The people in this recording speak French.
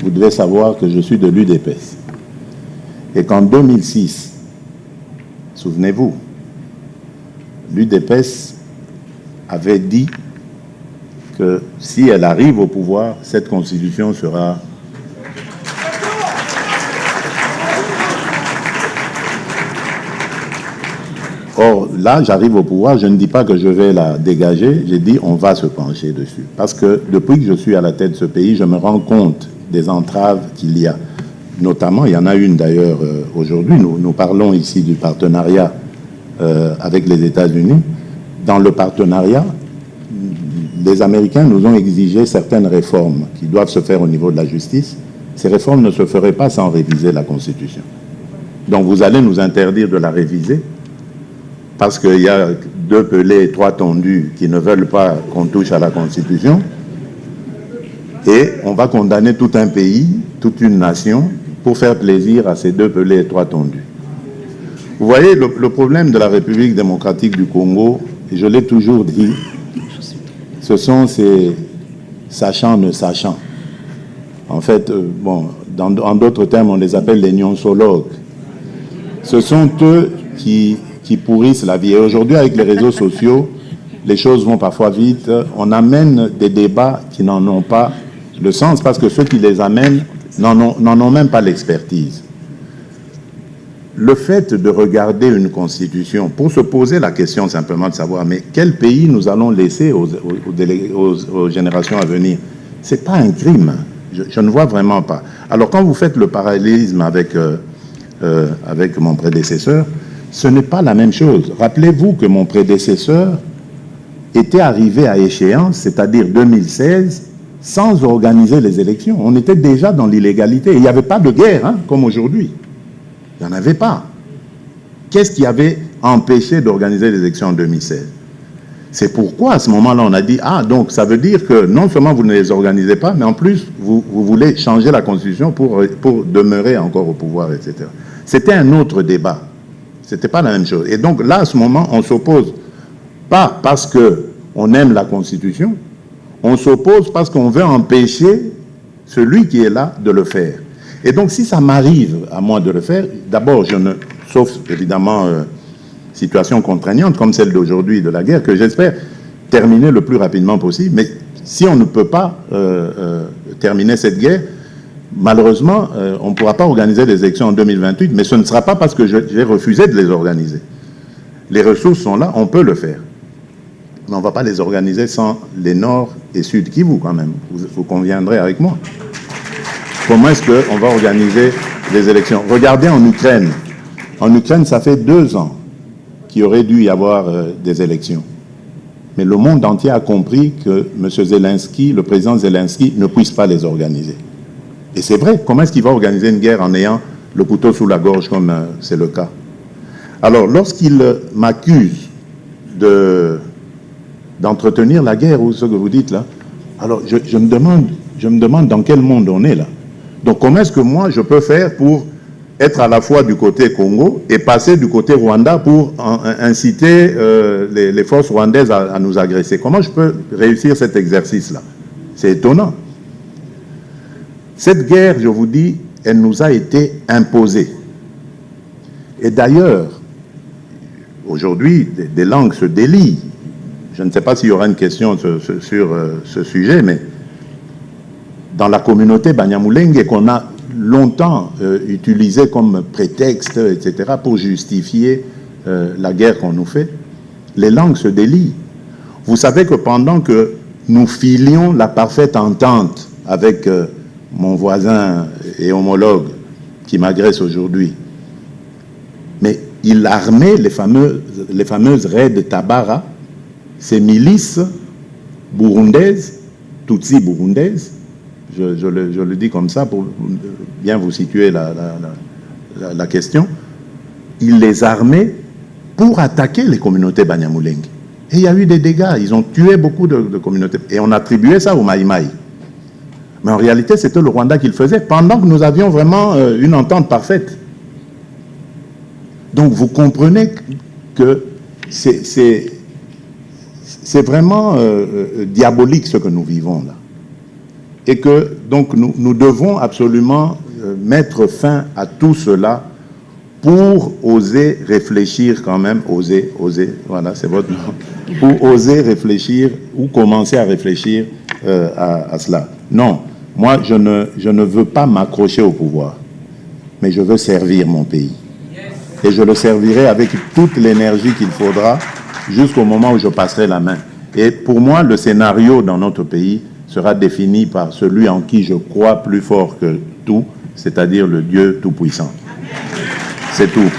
vous devez savoir que je suis de l'UDPS. Et qu'en 2006, souvenez-vous, l'UDPS avait dit que si elle arrive au pouvoir, cette constitution sera... Or, là, j'arrive au pouvoir, je ne dis pas que je vais la dégager, j'ai dit on va se pencher dessus. Parce que depuis que je suis à la tête de ce pays, je me rends compte des entraves qu'il y a. Notamment, il y en a une d'ailleurs aujourd'hui, nous parlons ici du partenariat avec les États-Unis. Dans le partenariat, les Américains nous ont exigé certaines réformes qui doivent se faire au niveau de la justice. Ces réformes ne se feraient pas sans réviser la Constitution. Donc vous allez nous interdire de la réviser parce qu'il y a 2 pelés et 3 tondus qui ne veulent pas qu'on touche à la Constitution. Et on va condamner tout un pays, toute une nation, pour faire plaisir à ces 2 pelés et 3 tondus. Vous voyez, le problème de la République démocratique du Congo, et je l'ai toujours dit, ce sont ces sachants ne sachant. En fait, bon, en d'autres termes, on les appelle les nonsologues. Ce sont eux qui pourrissent la vie. Et aujourd'hui, avec les réseaux sociaux, les choses vont parfois vite. On amène des débats qui n'en ont pas le sens, parce que ceux qui les amènent n'en ont même pas l'expertise. Le fait de regarder une constitution, pour se poser la question simplement de savoir, mais quel pays nous allons laisser aux générations à venir, ce n'est pas un crime. Je ne vois vraiment pas. Alors quand vous faites le parallélisme avec mon prédécesseur, ce n'est pas la même chose. Rappelez-vous que mon prédécesseur était arrivé à échéance, c'est-à-dire 2016, sans organiser les élections. On était déjà dans l'illégalité. Il n'y avait pas de guerre, hein, comme aujourd'hui. Il n'y en avait pas. Qu'est-ce qui avait empêché d'organiser les élections en 2016? C'est pourquoi, à ce moment-là, on a dit, ah, donc ça veut dire que non seulement vous ne les organisez pas, mais en plus, vous voulez changer la Constitution pour demeurer encore au pouvoir, etc. C'était un autre débat. Ce n'était pas la même chose. Et donc là, à ce moment, on s'oppose pas parce qu'on aime la Constitution, on s'oppose parce qu'on veut empêcher celui qui est là de le faire. Et donc, si ça m'arrive à moi de le faire, d'abord, sauf évidemment situation contraignante comme celle d'aujourd'hui de la guerre, que j'espère terminer le plus rapidement possible, mais si on ne peut pas terminer cette guerre, malheureusement, on ne pourra pas organiser les élections en 2028, mais ce ne sera pas parce que j'ai refusé de les organiser. Les ressources sont là, on peut le faire. Mais on ne va pas les organiser sans les Nord et Sud Kivu, quand même. Vous conviendrez avec moi. Comment est-ce qu'on va organiser les élections? Regardez en Ukraine. En Ukraine, ça fait 2 ans qu'il aurait dû y avoir des élections. Mais le monde entier a compris que M. Zelensky, le président Zelensky, ne puisse pas les organiser. Et c'est vrai, comment est-ce qu'il va organiser une guerre en ayant le couteau sous la gorge, comme c'est le cas? Alors, lorsqu'il m'accuse d'entretenir la guerre, ou ce que vous dites là, alors je me demande dans quel monde on est là. Donc, comment est-ce que moi, je peux faire pour être à la fois du côté Congo et passer du côté Rwanda pour inciter les forces rwandaises à nous agresser? Comment je peux réussir cet exercice-là? C'est étonnant. Cette guerre, je vous dis, elle nous a été imposée. Et d'ailleurs, aujourd'hui, des langues se délient. Je ne sais pas s'il y aura une question sur ce sujet, mais dans la communauté Banyamulenge, qu'on a longtemps utilisé comme prétexte, etc., pour justifier la guerre qu'on nous fait, les langues se délient. Vous savez que pendant que nous filions la parfaite entente avec mon voisin et homologue qui m'agresse aujourd'hui, mais il armait les fameuses raids de Tabara, ces milices burundaises, tutsi burundaises, je le dis comme ça pour bien vous situer la question, il les armait pour attaquer les communautés Banyamulenge. Et il y a eu des dégâts, ils ont tué beaucoup de communautés, et on attribuait ça au Maïmaï. Mais en réalité, c'était le Rwanda qui le faisait, pendant que nous avions vraiment une entente parfaite. Donc vous comprenez que c'est vraiment diabolique ce que nous vivons là. Et que, donc, nous devons absolument mettre fin à tout cela pour oser réfléchir quand même, oser, voilà, c'est votre nom, pour oser réfléchir ou commencer à réfléchir à cela. Non, moi, je ne veux pas m'accrocher au pouvoir, mais je veux servir mon pays. Et je le servirai avec toute l'énergie qu'il faudra jusqu'au moment où je passerai la main. Et pour moi, le scénario dans notre pays sera défini par celui en qui je crois plus fort que tout, c'est-à-dire le Dieu Tout-Puissant. C'est tout.